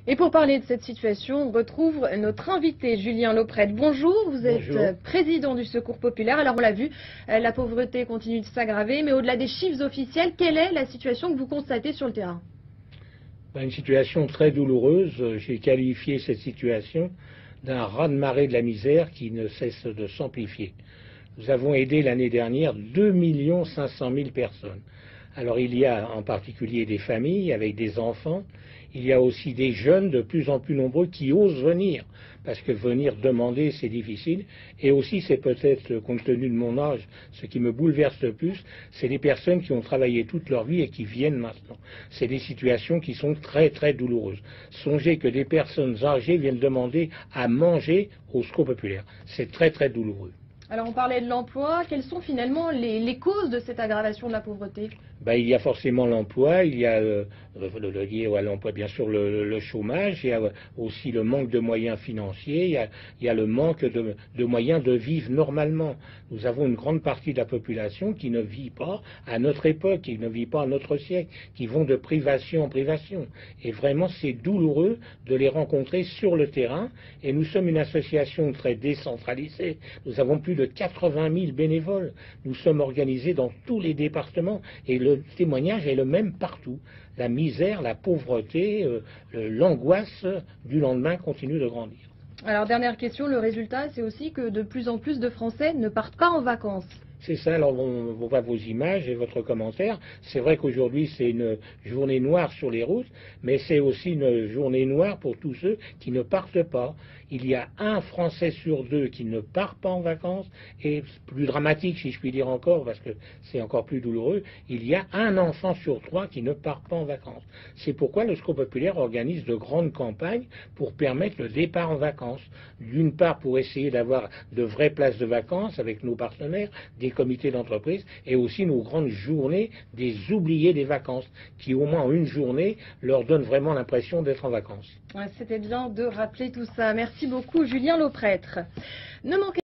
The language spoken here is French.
Et pour parler de cette situation, on retrouve notre invité Julien Lauprette. Bonjour, vous êtes président du Secours populaire. Alors on l'a vu, la pauvreté continue de s'aggraver, mais au-delà des chiffres officiels, quelle est la situation que vous constatez sur le terrain? Une situation très douloureuse. J'ai qualifié cette situation d'un raz-de-marée de la misère qui ne cesse de s'amplifier. Nous avons aidé l'année dernière 2 500 000 personnes. Alors il y a en particulier des familles avec des enfants, il y a aussi des jeunes de plus en plus nombreux qui osent venir, parce que venir demander c'est difficile, et aussi c'est peut-être, compte tenu de mon âge, ce qui me bouleverse le plus, c'est les personnes qui ont travaillé toute leur vie et qui viennent maintenant. C'est des situations qui sont très très douloureuses. Songez que des personnes âgées viennent demander à manger au Secours populaire. C'est très très douloureux. Alors on parlait de l'emploi, quelles sont finalement les causes de cette aggravation de la pauvreté? Il y a forcément l'emploi, il y a lié à l'emploi bien sûr le chômage, il y a aussi le manque de moyens financiers, il y a le manque de moyens de vivre normalement. Nous avons une grande partie de la population qui ne vit pas à notre époque, qui ne vit pas à notre siècle, qui vont de privation en privation. Et vraiment c'est douloureux de les rencontrer sur le terrain, et nous sommes une association très décentralisée, nous avons plus de 80 000 bénévoles, nous sommes organisés dans tous les départements, et le témoignage est le même partout. La misère, la pauvreté, l'angoisse du lendemain continue de grandir. Alors dernière question, le résultat c'est aussi que de plus en plus de Français ne partent pas en vacances. C'est ça, alors on voit vos images et votre commentaire. C'est vrai qu'aujourd'hui c'est une journée noire sur les routes, mais c'est aussi une journée noire pour tous ceux qui ne partent pas. Il y a un Français sur deux qui ne part pas en vacances, et plus dramatique si je puis dire encore, parce que c'est encore plus douloureux, il y a un enfant sur trois qui ne part pas en vacances. C'est pourquoi le Secours populaire organise de grandes campagnes pour permettre le départ en vacances. D'une part pour essayer d'avoir de vraies places de vacances avec nos partenaires, des comités d'entreprise, et aussi nos grandes journées des oubliés des vacances, qui au moins une journée leur donne vraiment l'impression d'être en vacances. C'était bien de rappeler tout ça. Merci beaucoup Julien Lauprette. Ne manquez